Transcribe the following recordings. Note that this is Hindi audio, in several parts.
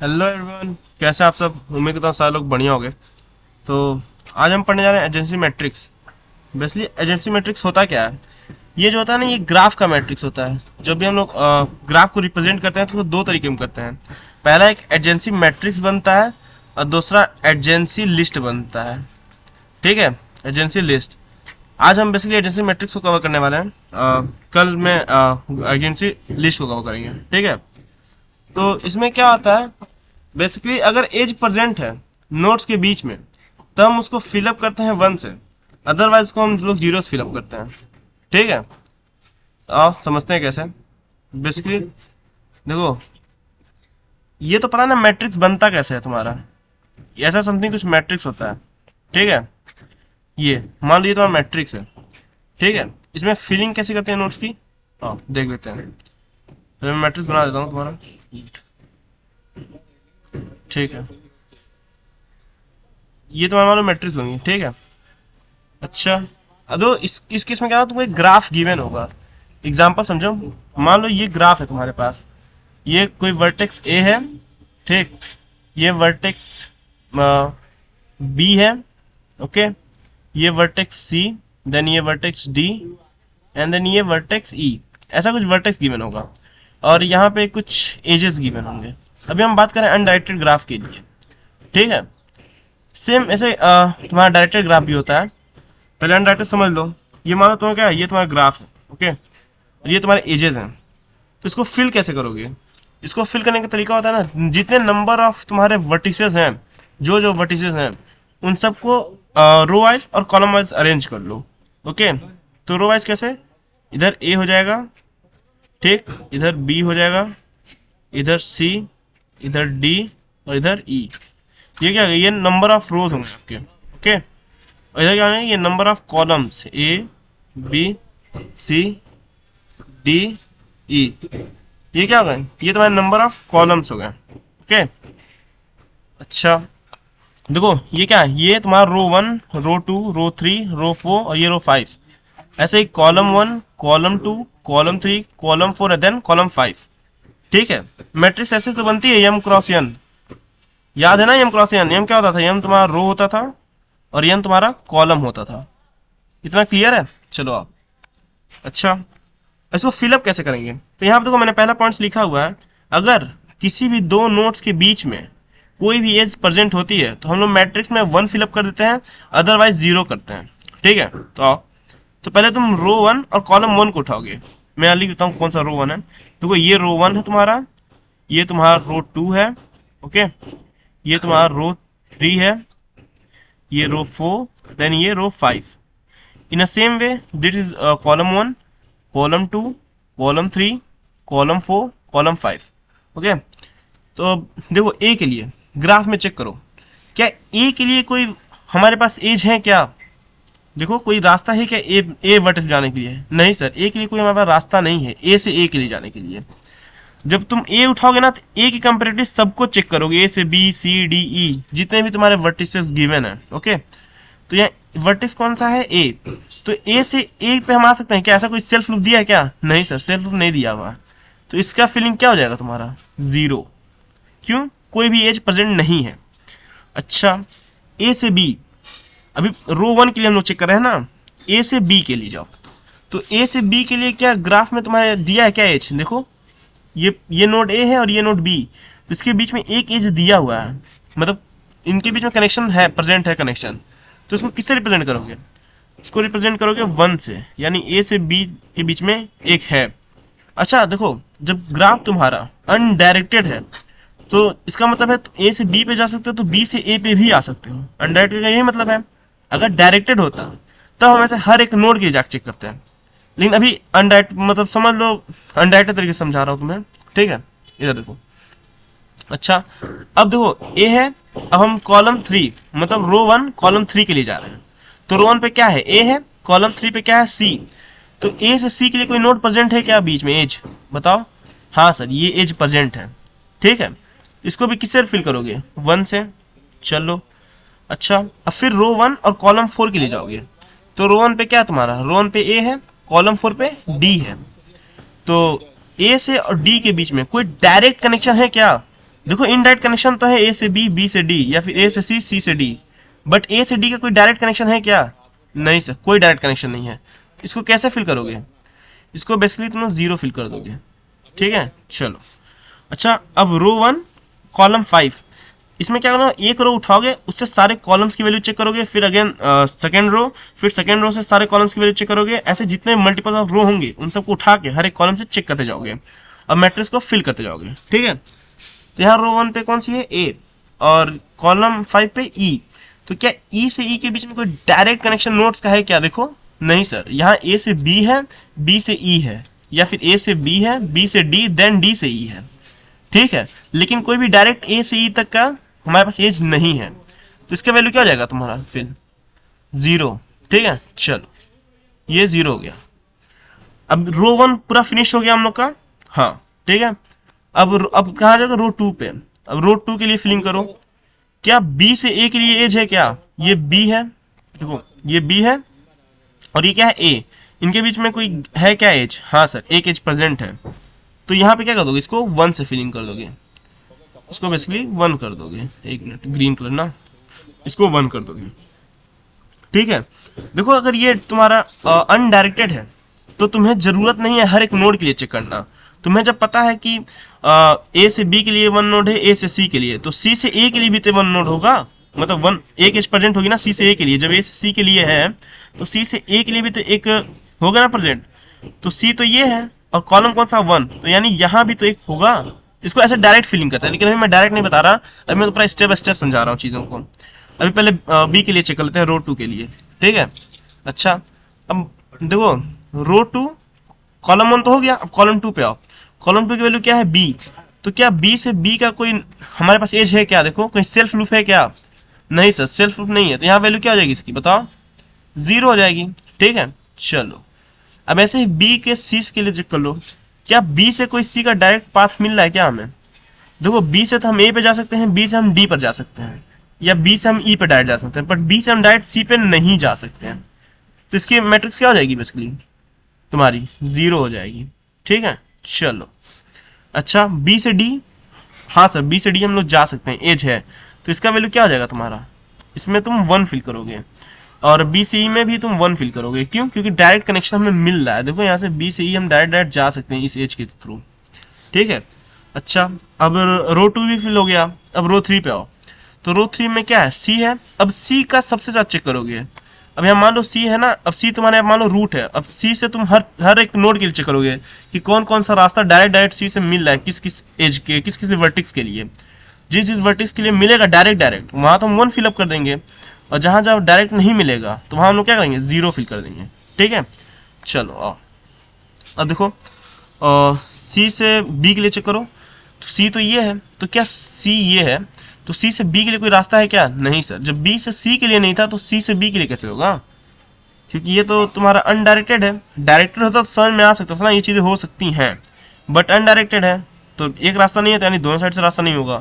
हेलो एवरीवन, कैसे आप सब। उम्मीद करता हूँ सारे लोग बढ़िया हो गए। तो आज हम पढ़ने जा रहे हैं agency matrix. Basically agency matrix होता क्या है? ये जो होता है ना, ये ग्राफ का मैट्रिक्स होता है। जब भी हम लोग ग्राफ को रिप्रेजेंट करते हैं तो दो तरीके में करते हैं। पहला एक एजेंसी मैट्रिक्स बनता है और दूसरा एजेंसी लिस्ट बनता है। ठीक है, एजेंसी लिस्ट। आज हम बेसिकली एजेंसी मैट्रिक्स को कवर करने वाले हैं। कल में एजेंसी लिस्ट को कवर करेंगे। ठीक है, तो इसमें क्या होता है, बेसिकली अगर एज प्रेजेंट है नोट्स के बीच में तो हम उसको फिलअप करते हैं 1 से, अदरवाइज उसको हम लोग 0 से फिलअप करते हैं। ठीक है, तो आप समझते हैं कैसे। बेसिकली देखो, ये तो पता है ना मैट्रिक्स बनता कैसे है तुम्हारा। ऐसा समथिंग कुछ मैट्रिक्स होता है। ठीक है, ये मान लीजिए तुम्हारा मैट्रिक्स है। ठीक है, इसमें फिलिंग कैसे करते हैं नोट्स की, देख लेते हैं। मैं मैट्रिक्स बना देता हूँ तुम्हारा। ठीक है, ये तुम्हारा मान लो मैट्रिक्स बन गई। ठीक है, अच्छा। अब तो इस केस में क्या होगा, तुमको एक ग्राफ गिवन होगा। एग्जांपल समझो, मान लो ये ग्राफ है तुम्हारे पास। ये कोई वर्टेक्स ए है। ठीक, ये वर्टेक्स बी है। ओके, ये वर्टेक्स सी, देन ये वर्टेक्स डी, एंड देन ये वर्टेक्स ई। ऐसा कुछ वर्टेक्स गिवन होगा और यहाँ पे कुछ एजेस गिवन होंगे। अभी हम बात करें अनडायरेक्टेड ग्राफ के लिए। ठीक है, सेम ऐसे तुम्हारा डायरेक्टेड ग्राफ भी होता है। पहले अनडायरेक्टेड समझ लो। ये मानो तुम्हें क्या है, ये तुम्हारा ग्राफ है। ओके, और ये तुम्हारे एजेस हैं। तो इसको फिल कैसे करोगे? इसको फिल करने का तरीका होता है ना, जितने नंबर ऑफ तुम्हारे वर्टिसेस हैं, जो जो वर्टिसेस हैं उन सबको रो वाइज और कॉलम वाइज अरेंज कर लो। ओके, तो रो वाइज कैसे, इधर ए हो जाएगा। ठीक, इधर बी हो जाएगा, इधर सी, इधर डी और इधर ई। ये क्या है, ये नंबर ऑफ रोज होंगे आपके। ओके, और इधर क्या है, ये number of columns A B C D E. ये क्या हो गए, ये तुम्हारे नंबर ऑफ कॉलम्स हो गए। ओके, अच्छा। देखो ये क्या है, ये तुम्हारा रो 1, रो 2, रो 3, रो 4 और ये रो 5। ऐसे ही कॉलम 1, कॉलम 2, कॉलम 3, कॉलम 4 और देन कॉलम 5। ठीक है, मैट्रिक्स ऐसे तो बनती है एम क्रॉस एन। याद है ना एम क्रॉस एन? एम क्या होता था, एम तुम्हारा रो होता था और एन तुम्हारा कॉलम होता था। इतना क्लियर है? चलो आप, अच्छा, इसको फिलअप कैसे करेंगे? तो यहाँ पे देखो, मैंने पहला पॉइंट्स लिखा हुआ है। अगर किसी भी दो नोट्स के बीच में कोई भी एज प्रेजेंट होती है तो हम लोग मैट्रिक्स में 1 फिलअप कर देते हैं, अदरवाइज 0 करते हैं। ठीक है, तो आओ। तो पहले तुम रो 1 और कॉलम 1 को उठाओगे। मैं लिख देता हूँ कौन सा रो 1 है। देखो ये रो 1 है तुम्हारा, ये तुम्हारा रो 2 है। ओके, ये तुम्हारा रो 3 है, ये रो 4, देन ये row 5। In a same way this is column 1, column 2, column 3, column 4, column 5। Okay, तो अब देखो ए के लिए ग्राफ में चेक करो, क्या ए के लिए कोई हमारे पास एज है क्या? देखो कोई रास्ता है क्या ए वर्टेक्स जाने के लिए? नहीं सर, ए के लिए कोई हमारे पास रास्ता नहीं है, ए से ए के लिए जाने के लिए। जब तुम ए उठाओगे ना तो ए के कंपेरेटिव सबको चेक करोगे, ए से बी सी डी ई, जितने भी तुम्हारे वर्टिसेस गिवन है। ओके, तो यहाँ वर्टेक्स कौन सा है, ए। तो ए से ए पे हम आ सकते हैं क्या? ऐसा कोई सेल्फ लूप दिया है क्या? नहीं सर, सेल्फ लूप नहीं दिया हुआ। तो इसका फीलिंग क्या हो जाएगा तुम्हारा, 0। क्यों? कोई भी एज प्रेजेंट नहीं है। अच्छा, ए से बी, अभी रो 1 के लिए हम लोग चेक कर रहे हैं ना, ए से बी के लिए जाओ। तो ए से बी के लिए क्या ग्राफ में तुम्हारे दिया है क्या एज? देखो ये नोड ए है और ये नोड बी, तो इसके बीच में एक एज दिया हुआ है, मतलब इनके बीच में कनेक्शन है, प्रेजेंट है कनेक्शन। तो इसको किससे रिप्रेजेंट करोगे? इसको रिप्रेजेंट करोगे 1 से, यानी ए से बी के बीच में एक है। अच्छा देखो, जब ग्राफ तुम्हारा अनडायरेक्टेड है तो इसका मतलब है ए से बी पे जा सकते हो तो बी से ए पे भी आ सकते हो। अनडायरेक्टेड का यही मतलब है। अगर डायरेक्टेड होता तब हम ऐसे हर एक नोड के जाके चेक करते हैं, लेकिन अभी अनडायरेक्ट मतलब समझ लो, अनडायरेक्टेड तरीके से समझा रहा हूँ तुम्हें। ठीक है, इधर देखो। अच्छा, अब देखो ए है, अब हम कॉलम 3 मतलब रो 1 कॉलम 3 के लिए जा रहे हैं। तो रो 1 पे क्या है, ए है, कॉलम 3 पे क्या है, सी। तो ए से सी के लिए कोई नोड प्रेजेंट है क्या बीच में, एज? बताओ। हाँ सर, ये एज प्रेजेंट है। ठीक है, इसको भी किससे फिल करोगे, 1 से। चलो, अच्छा, अब फिर रो 1 और कॉलम 4 के लिए जाओगे। तो रो 1 पे क्या है तुम्हारा, रो 1 पे ए है, कॉलम 4 पे डी है। तो ए से और डी के बीच में कोई डायरेक्ट कनेक्शन है क्या? देखो इनडायरेक्ट कनेक्शन तो है ए से बी, बी से डी, या फिर ए से सी, सी से डी, बट ए से डी का कोई डायरेक्ट कनेक्शन है क्या? नहीं सर, कोई डायरेक्ट कनेक्शन नहीं है। इसको कैसे फिल करोगे? इसको बेसिकली तुम लोग 0 फिल कर दोगे। ठीक है, चलो। अच्छा, अब रो 1 कॉलम 5, इसमें क्या करना, एक रो उठाओगे, उससे सारे कॉलम्स की वैल्यू चेक करोगे, फिर अगेन सेकेंड रो, फिर सेकेंड रो से सारे कॉलम्स की वैल्यू चेक करोगे। ऐसे जितने मल्टीपल ऑफ रो होंगे उन सबको उठा के हर एक कॉलम से चेक करते जाओगे और मैट्रिक्स को फिल करते जाओगे। ठीक है, तो यहाँ रो 1 पे कौन सी है? ए, और कॉलम 5 पे ई। तो क्या ई से ई के बीच में कोई डायरेक्ट कनेक्शन नोड्स का है क्या? देखो नहीं सर, यहाँ ए से बी है, बी से ई है, या फिर ए से बी है, बी से डी, देन डी से ई है। ठीक है, लेकिन कोई भी डायरेक्ट ए से ई तक का हमारे पास एज नहीं है, तो इसका वैल्यू क्या हो जाएगा तुम्हारा? फिर 0। ठीक है, चलो ये 0 हो गया। अब रो 1 पूरा फिनिश हो गया हम लोग का। हाँ ठीक है, अब कहा जाएगा रो 2 पे। अब रो 2 के लिए फिलिंग करो। क्या बी से ए के लिए एज है क्या? ये बी है, देखो ये बी है और ये क्या है? ए। इनके बीच में कोई है क्या एज? हाँ सर, एक एज प्रेजेंट है। तो यहाँ पे क्या कर दोगे? इसको 1 से फिलिंग कर दोगे, इसको बेसिकली 1 कर दोगे। एक मिनट, ग्रीन कलर ना, इसको 1 कर दोगे। ठीक है, देखो अगर ये तुम्हारा अनडायरेक्टेड है तो तुम्हें जरूरत नहीं है हर एक नोड के लिए चेक करना। तुम्हें जब पता है कि ए से बी के लिए 1 नोड है, ए से सी के लिए, तो सी से ए के लिए भी तो 1 नोड होगा, मतलब 1 एक एज प्रेजेंट होगी ना सी से ए के लिए। जब ए से सी के लिए है तो सी से ए के लिए भी तो एक होगा ना प्रेजेंट। तो सी तो ये है और कॉलम कौन सा? 1, तो यानी यहाँ भी तो एक होगा। इसको ऐसे डायरेक्ट फिलिंग करता है, लेकिन अभी मैं डायरेक्ट नहीं बता रहा, अभी मैं पूरा स्टेप बाय स्टेप समझा रहा हूँ चीज़ों को। अभी पहले बी के लिए चेक कर लेते हैं, रो 2 के लिए। ठीक है, अच्छा अब देखो रो 2 कॉलम 1 तो हो गया, अब कॉलम 2 पे आओ। कॉलम 2 की वैल्यू क्या है? बी। तो क्या बी से बी का कोई हमारे पास एज है क्या? देखो कोई सेल्फ लूप है क्या? नहीं सर, सेल्फ लूप नहीं है, तो यहाँ वैल्यू क्या हो जाएगी इसकी? बताओ, 0 हो जाएगी। ठीक है, चलो अब ऐसे ही बी के सी के लिए चेक कर लो। क्या बी से कोई सी का डायरेक्ट पाथ मिल रहा है क्या हमें? देखो बी से तो हम ए पे जा सकते हैं, बी से हम डी पर जा सकते हैं, या बी से हम ई पे डायरेक्ट जा सकते हैं, बट बी से हम डायरेक्ट सी पे नहीं जा सकते हैं। तो इसकी मैट्रिक्स क्या हो जाएगी? बेसिकली तुम्हारी 0 हो जाएगी। ठीक है, चलो अच्छा बी से डी, हाँ सर बी से डी हम लोग जा सकते हैं, एज है, तो इसका वैल्यू क्या हो जाएगा तुम्हारा? इसमें तुम 1 फिल करोगे और बी से ई में भी तुम 1 फिल करोगे। क्यों? क्योंकि डायरेक्ट कनेक्शन हमें मिल रहा है। देखो यहाँ से बी से ई हम डायरेक्ट जा सकते हैं इस एज के थ्रू। ठीक है, अच्छा अब रो 2 भी फिल हो गया। अब रो 3 पे आओ, तो रो 3 में क्या है? सी है। अब सी का सबसे ज्यादा चेक करोगे। अब यहाँ मान लो सी है ना, अब सी तुम्हारे मान लो रूट है। अब सी से तुम हर एक नोड के लिए चेक करोगे कि कौन कौन सा रास्ता डायरेक्ट सी से मिल रहा है, किस किस एज के, किस किस वर्टिक्स के लिए। जिस वर्टिक्स के लिए मिलेगा डायरेक्ट वहाँ तो हम 1 फिलअप कर देंगे, और जहाँ जहाँ डायरेक्ट नहीं मिलेगा तो वहाँ हम लोग क्या करेंगे? 0 फिल कर देंगे। ठीक है, चलो आओ अब देखो सी से बी के लिए चेक करो। तो सी तो ये है, तो क्या सी ये है, तो सी से बी के लिए कोई रास्ता है क्या? नहीं सर, जब बी से सी के लिए नहीं था तो सी से बी के लिए कैसे होगा? क्योंकि ये तो तुम्हारा अनडायरेक्टेड है। डायरेक्टेड होता तो समझ में आ सकता था ना, ये चीज़ें हो सकती हैं, बट अनडायरेक्टेड है तो एक रास्ता नहीं है, तो यानी दोनों साइड से रास्ता नहीं होगा।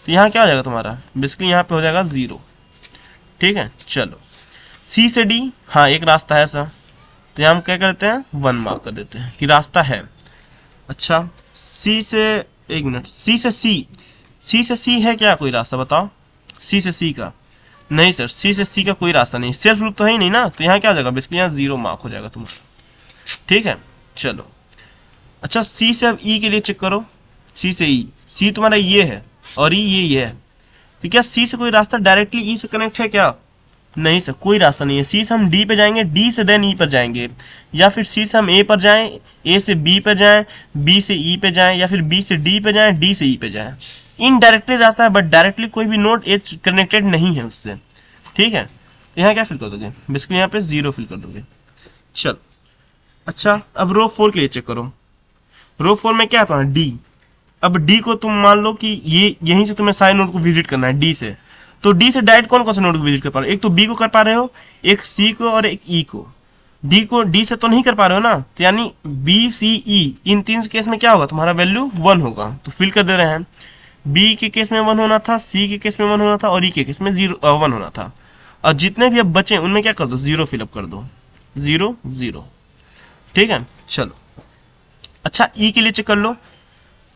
तो यहाँ क्या हो जाएगा तुम्हारा? बेसिकली यहाँ पे हो जाएगा 0। ठीक है, चलो सी से डी, हाँ एक रास्ता है सर, तो यहाँ हम क्या करते हैं? 1 मार्क कर देते हैं कि रास्ता है। अच्छा सी से, एक मिनट, सी से सी, सी से सी है क्या कोई रास्ता? बताओ, सी से सी का? नहीं सर, सी से सी का कोई रास्ता नहीं, सेल्फ लूप तो है ही नहीं ना, तो यहाँ क्या हो जाएगा? बेसिकली यहाँ 0 मार्क हो जाएगा तुम्हारा। ठीक है, चलो अच्छा सी से अब ई के लिए चेक करो। सी से ई, सी तुम्हारा ये है और ई ये है, तो क्या सी से कोई रास्ता डायरेक्टली ई से कनेक्ट है क्या? नहीं सर, कोई रास्ता नहीं है। सी से हम डी पे जाएंगे, डी से देन ई पर जाएंगे, या फिर सी से हम ए पर जाएं, ए से बी पे जाएं, बी से ई पे जाएं, या फिर बी से डी पे जाएं, डी से ई पे जाएं। इनडायरेक्टली रास्ता है, बट डायरेक्टली कोई भी नोड एज कनेक्टेड नहीं है उससे। ठीक है, तो यहाँ क्या फिल कर दोगे? बेसिकली यहाँ पे 0 फिल कर दोगे। चलो अच्छा अब रो 4 के लिए चेक करो। रो 4 में क्या था? डी। अब डी को तुम मान लो कि ये यहीं से तुम्हें सारे नोड को विजिट करना है डी से, तो डी से डायरेक्ट कौन कौन से नोड को विजिट कर पा रहे हो? एक तो बी को कर पा रहे हो, एक सी को और एक ई को। डी को डी से तो नहीं कर पा रहे हो ना, तो यानी बी सी ई इन 3 केस में क्या होगा? तुम्हारा वैल्यू 1 होगा, तो फिल कर दे रहे हैं। बी के केस में 1 होना था, सी के केस में 1 होना था, और ई के केस में 1 होना था। और जितने भी अब बचे उनमें क्या कर दो? 0 फिलअप कर दो, 0 0। ठीक है, चलो अच्छा ई के लिए चेक कर लो।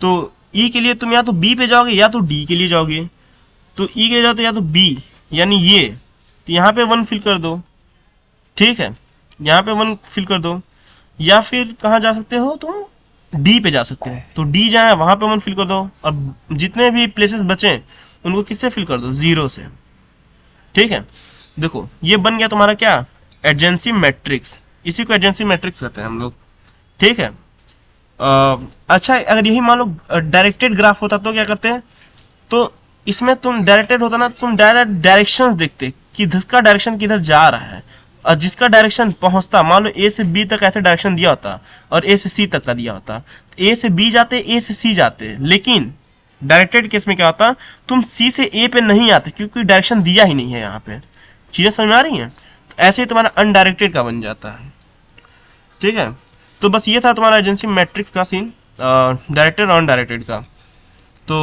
तो ई के लिए तुम या तो बी पे जाओगे या तो डी के लिए जाओगे। तो ई के लिए जाओ तो या तो बी यानी ये, तो यहाँ पे 1 फिल कर दो, ठीक है, यहाँ पे 1 फिल कर दो। या फिर कहाँ जा सकते हो तुम, डी पे जा सकते हो, तो डी जहाँ है वहाँ पे 1 फिल कर दो। अब जितने भी प्लेसेस बचे उनको किससे फिल कर दो, 0 से, ठीक है। देखो ये बन गया तुम्हारा क्या, एडजेंसी मैट्रिक्स। इसी को एडजेंसी मैट्रिक्स कहते हैं हम लोग, ठीक है। अच्छा अगर यही मान लो डायरेक्टेड ग्राफ होता तो क्या करते हैं, तो इसमें तुम डायरेक्टेड होता ना, तुम डायरेक्ट डायरेक्शंस देखते कि जिसका डायरेक्शन किधर जा रहा है, और जिसका डायरेक्शन पहुंचता, मान लो ए से बी तक ऐसे डायरेक्शन दिया होता और ए से सी तक का दिया होता, ए से बी जाते, ए से सी जाते। लेकिन डायरेक्टेड केस में क्या होता, तुम सी से ए पे नहीं आते क्योंकि डायरेक्शन दिया ही नहीं है यहाँ पे। चीजें समझ में आ रही हैं। तो ऐसे ही तुम्हारा अनडायरेक्टेड का बन जाता है, ठीक है। तो बस ये था तुम्हारा एजेंसी मैट्रिक्स का सीन, डायरेक्टेड और अनडायरेक्टेड का। तो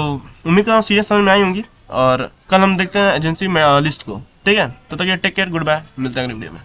उम्मीद करता हूँ चीज़ें समझ में आई होंगी, और कल हम देखते हैं एजेंसी लिस्ट को, ठीक है। तो तक ये टेक केयर, गुड बाय, मिलते हैं अगली वीडियो में।